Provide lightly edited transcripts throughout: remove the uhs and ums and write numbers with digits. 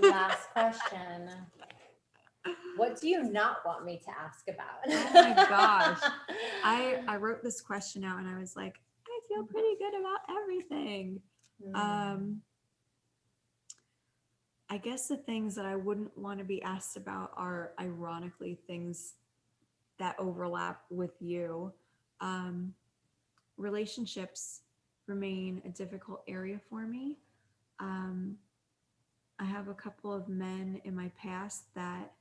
Last question. What do you not want me to ask about? Oh my gosh. I wrote this question out and I was like, I feel pretty good about everything. I guess the things that I wouldn't want to be asked about are ironically things that overlap with you. Um, Relationships remain a difficult area for me. Um, I have a couple of men in my past that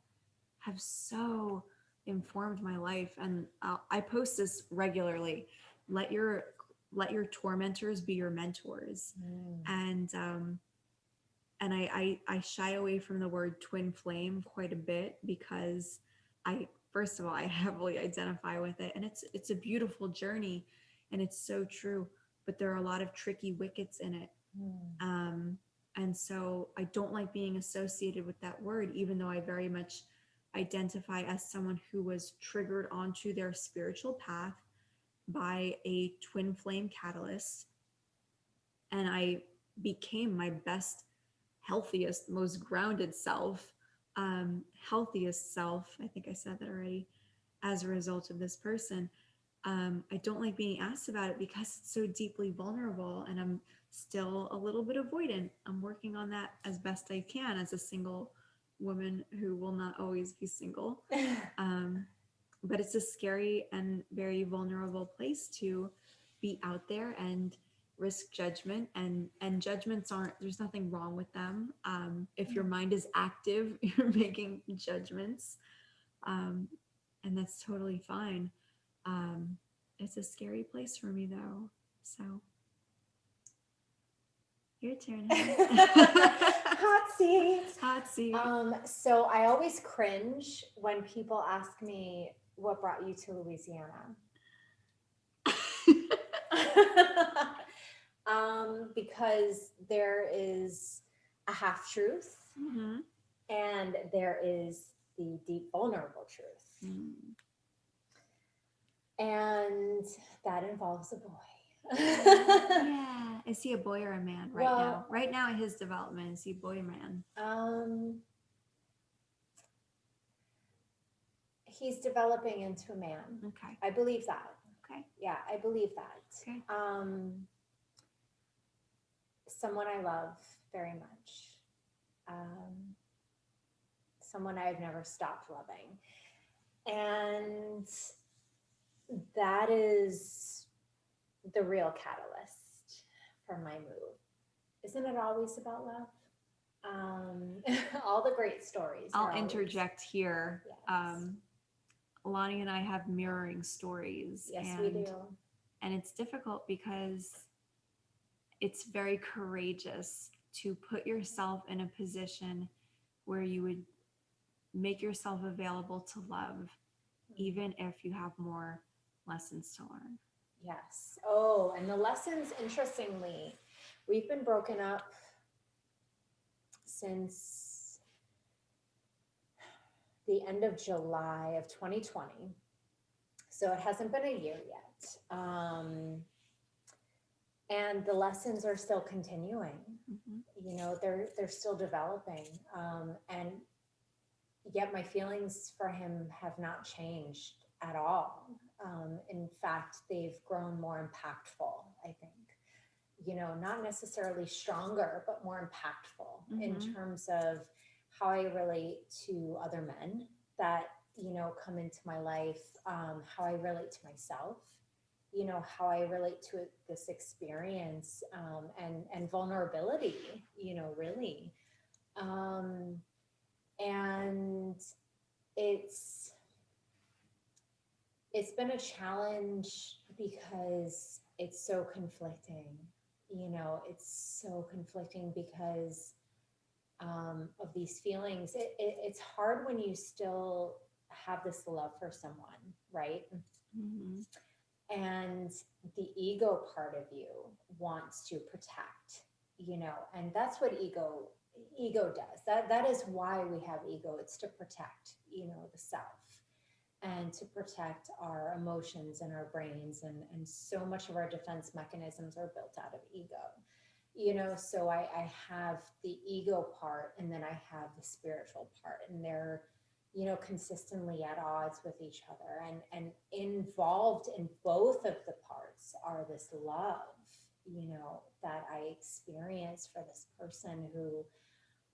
have so informed my life, and I post this regularly. Let your let your tormentors be your mentors, and I shy away from the word twin flame quite a bit because I first of all I heavily identify with it, and it's a beautiful journey, and it's so true. But there are a lot of tricky wickets in it, and so I don't like being associated with that word, even though I very much identify as someone who was triggered onto their spiritual path by a twin flame catalyst, and I became my best, healthiest, most grounded self, healthiest self. I think I said that already. As a result of this person, I don't like being asked about it because it's so deeply vulnerable, and I'm still a little bit avoidant. I'm working on that as best I can as a single woman who will not always be single. But it's a scary and very vulnerable place to be out there and risk judgment, and judgments aren't, there's nothing wrong with them. If your mind is active, you're making judgments, and that's totally fine. It's a scary place for me though, so your turn. Hot seat. Hot seat. So I always cringe when people ask me what brought you to Louisiana. Because there is a half truth, and there is the deep vulnerable truth. And that involves a boy. Yeah. Is he a boy or a man now? Right now in his development, is he a boy or man? He's developing into a man. Okay. I believe that. Okay. Yeah, I believe that. Okay. Someone I love very much. Someone I've never stopped loving. And that is the real catalyst for my move. Isn't it always about love? All the great stories. I'll interject here. Yes. Loni and I have mirroring stories. Yes, we do. And it's difficult because it's very courageous to put yourself in a position where you would make yourself available to love, even if you have more lessons to learn. Yes. Oh, and the lessons, interestingly, we've been broken up since the end of July of 2020. So it hasn't been a year yet. And the lessons are still continuing. You know, they're still developing. And yet my feelings for him have not changed at all. In fact, they've grown more impactful, I think. You know, not necessarily stronger, but more impactful in terms of how I relate to other men that, you know, come into my life, how I relate to myself, you know, how I relate to this experience, and vulnerability, you know, really. And it's been a challenge because it's so conflicting. You know, it's so conflicting because of these feelings. It's hard when you still have this love for someone, right? And the ego part of you wants to protect, you know, and that's what ego does. That is why we have ego. It's to protect, you know, the self, and to protect our emotions and our brains, and so much of our defense mechanisms are built out of ego. So I have the ego part and then I have the spiritual part, and they're, consistently at odds with each other. And involved in both of the parts are this love, that I experience for this person who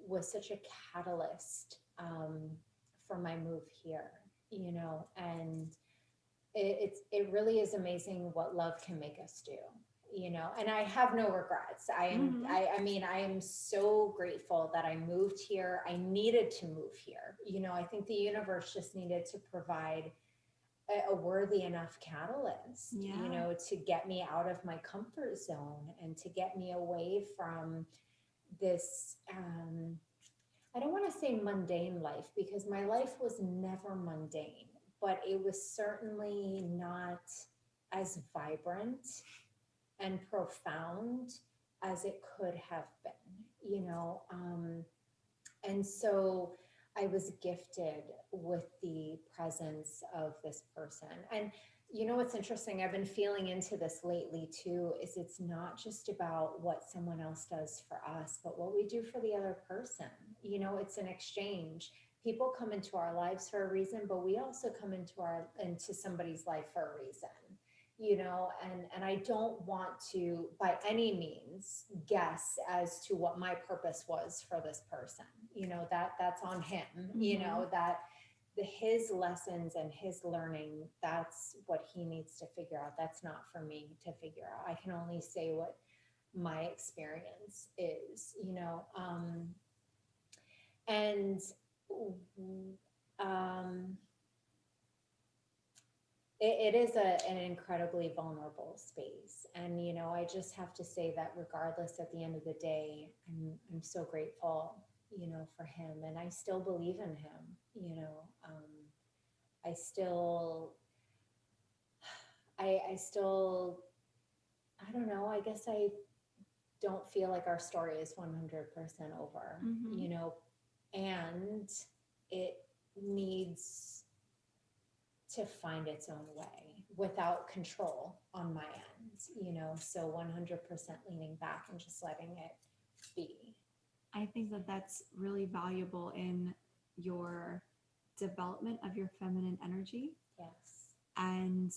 was such a catalyst, for my move here, and it really is amazing what love can make us do, and I have no regrets. I mean, I am so grateful that I moved here. I needed to move here. I think the universe just needed to provide a worthy enough catalyst, Yeah. to get me out of my comfort zone and to get me away from this, I don't want to say mundane life, because my life was never mundane, but it was certainly not as vibrant and profound as it could have been, and so I was gifted with the presence of this person. And what's interesting, I've been feeling into this lately too, is it's not just about what someone else does for us, but what we do for the other person. It's an exchange. People come into our lives for a reason, but we also come into somebody's life for a reason. And I don't want to by any means guess as to what my purpose was for this person. That's on him. That his lessons and his learning, that's what he needs to figure out. That's not for me to figure out. I can only say what my experience is, and um it is an incredibly vulnerable space. And I just have to say that regardless, at the end of the day, I'm so grateful, for him, and I still believe in him. I still I still, I don't know, I guess I don't feel like our story is 100% over, and it needs to find its own way without control on my end, so 100% leaning back and just letting it be. I think that that's really valuable in your development of your feminine energy. Yes. And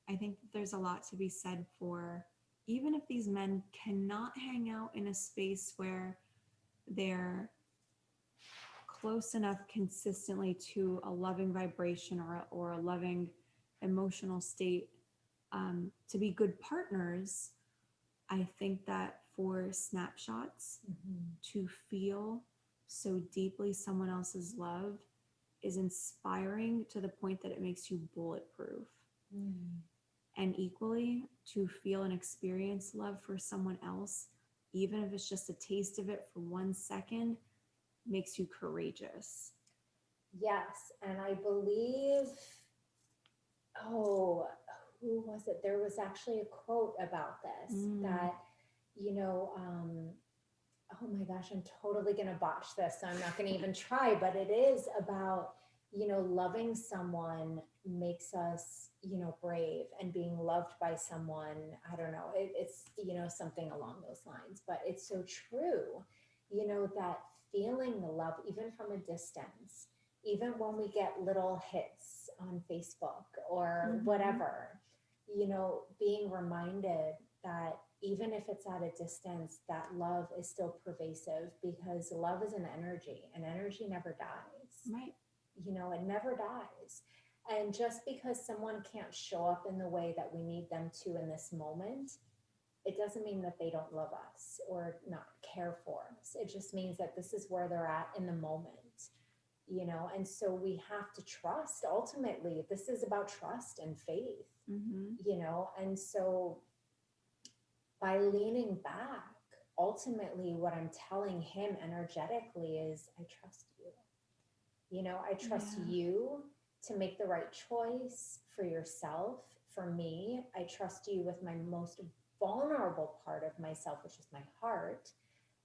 I think that there's a lot to be said for, even if these men cannot hang out in a space where they're close enough consistently to a loving vibration or a loving emotional state, to be good partners, I think that for snapshots, to feel so deeply someone else's love is inspiring to the point that it makes you bulletproof. And equally, to feel and experience love for someone else, even if it's just a taste of it for 1 second, makes you courageous. Yes. And I believe, oh, who was it? There was actually a quote about this that, oh my gosh, I'm totally going to botch this, so I'm not going to even try, but it is about, loving someone makes us, brave, and being loved by someone, I don't know, it's, something along those lines, but it's so true, that feeling the love, even from a distance, even when we get little hits on Facebook or whatever, being reminded that even if it's at a distance, that love is still pervasive, because love is an energy, and energy never dies. Right. It never dies. And just because someone can't show up in the way that we need them to in this moment, it doesn't mean that they don't love us or not care for us. It just means that this is where they're at in the moment, and so we have to trust. Ultimately, this is about trust and faith, and so by leaning back, ultimately what I'm telling him energetically is, I trust you. I trust you to make the right choice for yourself, for me. I trust you with my most vulnerable part of myself, which is my heart,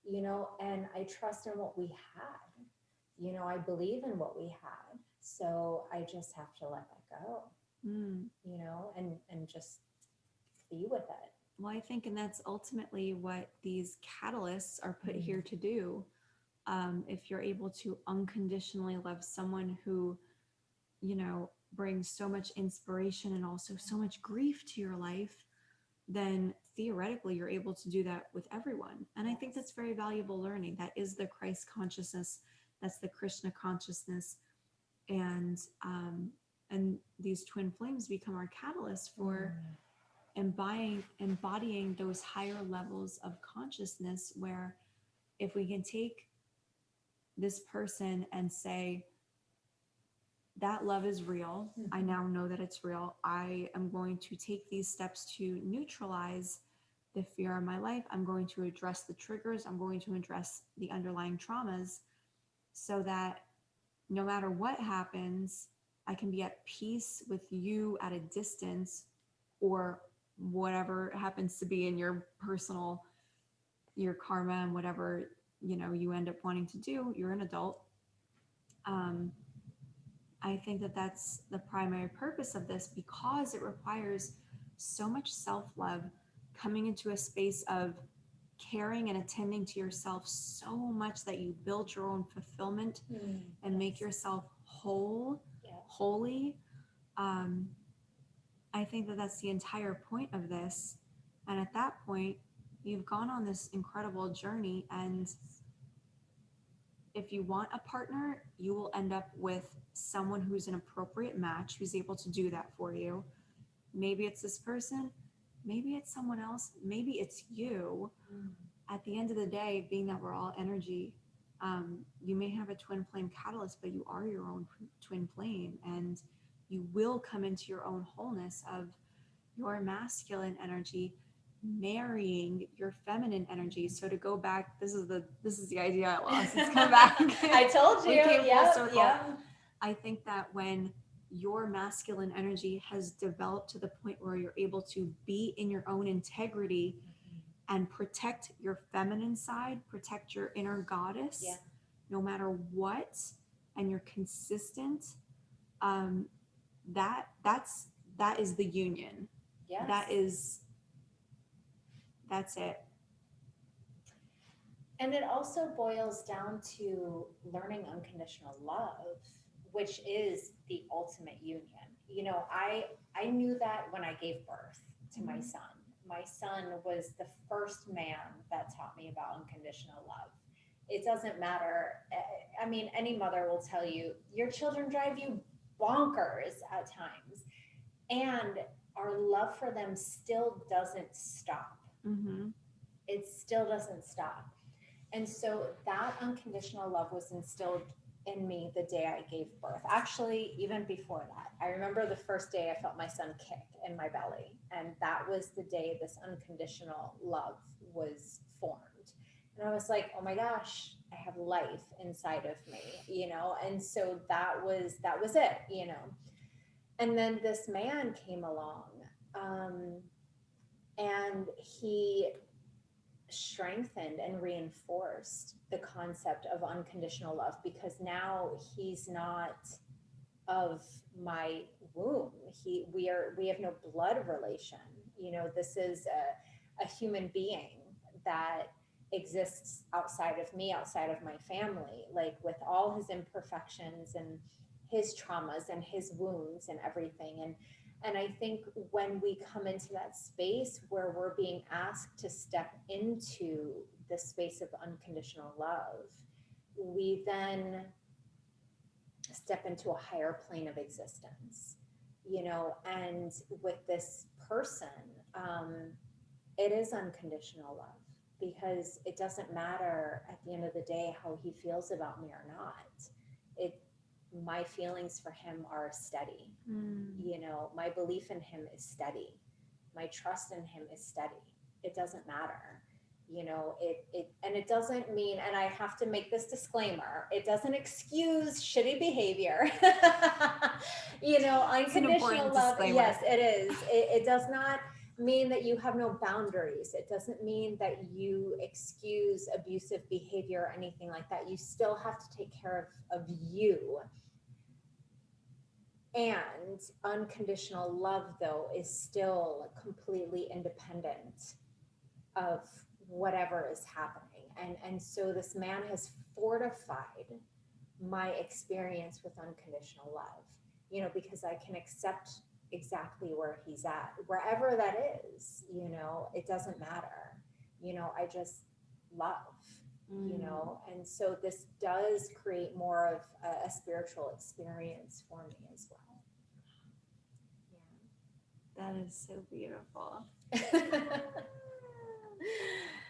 and I trust in what we had. I believe in what we had. So I just have to let that go, and just be with it. Well, I think, and that's ultimately what these catalysts are put Mm. here to do. If you're able to unconditionally love someone who, brings so much inspiration and also so much grief to your life, then theoretically you're able to do that with everyone. And I think that's Yes. very valuable learning. That is the Christ consciousness, that's the Krishna consciousness. And and these twin flames become our catalyst for Mm. embodying those higher levels of consciousness, where if we can take this person and say, that love is real. I Mhm. now know that it's real. I am going to take these steps to neutralize the fear in my life. I'm going to address the triggers. I'm going to address the underlying traumas, so that no matter what happens, I can be at peace with you at a distance, or whatever happens to be in your personal, your karma and whatever, you end up wanting to do. You're an adult. Um, I think that that's the primary purpose of this, because it requires so much self love, coming into a space of caring and attending to yourself so much that you build your own fulfillment Mm. and make Yes. yourself whole, Yeah. holy. Um, I think that that's the entire point of this. And at that point, you've gone on this incredible journey. And if you want a partner, you will end up with someone who's an appropriate match, who's able to do that for you. Maybe it's this person, maybe it's someone else, maybe it's you. Mm. At the end of the day, being that we're all energy, you may have a twin flame catalyst, but you are your own twin flame, and you will come into your own wholeness of your masculine energy marrying your feminine energy. So to go back, this is the idea I lost. Let's come back. I told you. We came full Yep. circle. Yep. I think that when your masculine energy has developed to the point where you're able to be in your own integrity and protect your feminine side, protect your inner goddess, Yeah. no matter what, and you're consistent, um, that is the union. Yes. That's it. And it also boils down to learning unconditional love, which is the ultimate union. I knew that when I gave birth to my son. My son was the first man that taught me about unconditional love. It doesn't matter. I mean, any mother will tell you your children drive you bonkers at times, and our love for them still doesn't stop. Mm-hmm. It still doesn't stop. And so that unconditional love was instilled in me the day I gave birth. Actually, even before that, I remember the first day I felt my son kick in my belly. And that was the day this unconditional love was formed. And I was like, oh my gosh, I have life inside of me. And so that was it. And then this man came along, um, and he strengthened and reinforced the concept of unconditional love, because now he's not of my womb. We have no blood relation. This is a human being that exists outside of me, outside of my family, like with all his imperfections and his traumas and his wounds and everything. And I think when we come into that space where we're being asked to step into the space of unconditional love, we then step into a higher plane of existence, and with this person, it is unconditional love, because it doesn't matter at the end of the day how he feels about me or not. It My feelings for him are steady. My belief in him is steady. My trust in him is steady. It doesn't matter. And it doesn't mean, and I have to make this disclaimer, it doesn't excuse shitty behavior. Unconditional love. Disclaimer. Yes, it is. It does not mean that you have no boundaries. It doesn't mean that you excuse abusive behavior or anything like that. You still have to take care of you. And unconditional love, though, is still completely independent of whatever is happening. And so this man has fortified my experience with unconditional love, you know, because I can accept exactly where he's at, wherever that is, you know, it doesn't matter. You know, I just love, you know, and so this does create more of a spiritual experience for me as well. That is so beautiful.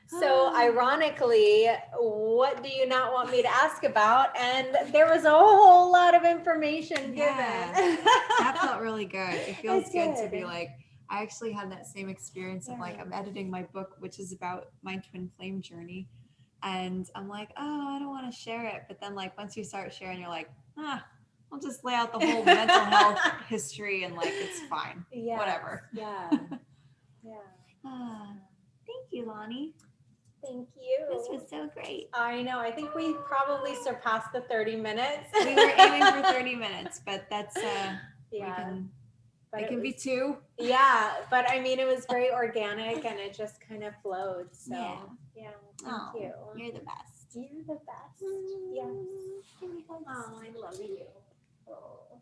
So ironically, what do you not want me to ask about? And there was a whole lot of information given. That felt really good. It feels good to be did. like, I actually had that same experience of like, I'm editing my book, which is about my twin flame journey. And I'm like, oh, I don't want to share it. But then like, once you start sharing, you're like, I'll just lay out the whole mental health history and like, it's fine. Yes, Whatever. Yeah. Yeah. Thank you, Loni. Thank you. This was so great. I know. I think we probably surpassed the 30 minutes. We were aiming for 30 minutes, but that's yeah. It can be 2. Yeah, but I mean, it was very organic and it just kind of flowed. So yeah, thank you. You're the best. You're the best. Yes. Oh, I love you. Oh.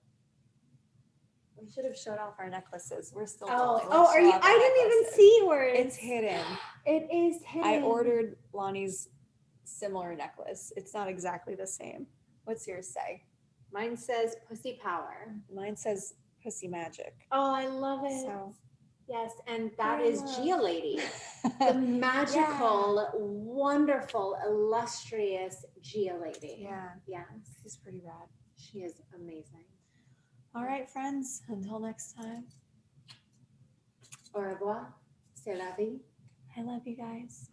We should have showed off our necklaces. We're still are you? I didn't even see where it's hidden. It is hidden. I ordered Loni's similar necklace. It's not exactly the same. What's yours say? Mine says pussy power. Mine says pussy magic. Oh, I love it. So, yes, and that is Gia Lady, the magical, wonderful, illustrious Gia Lady. Yeah. Yes. She's pretty rad. She is amazing. All right, friends. Until next time. Au revoir. C'est la vie. I love you guys.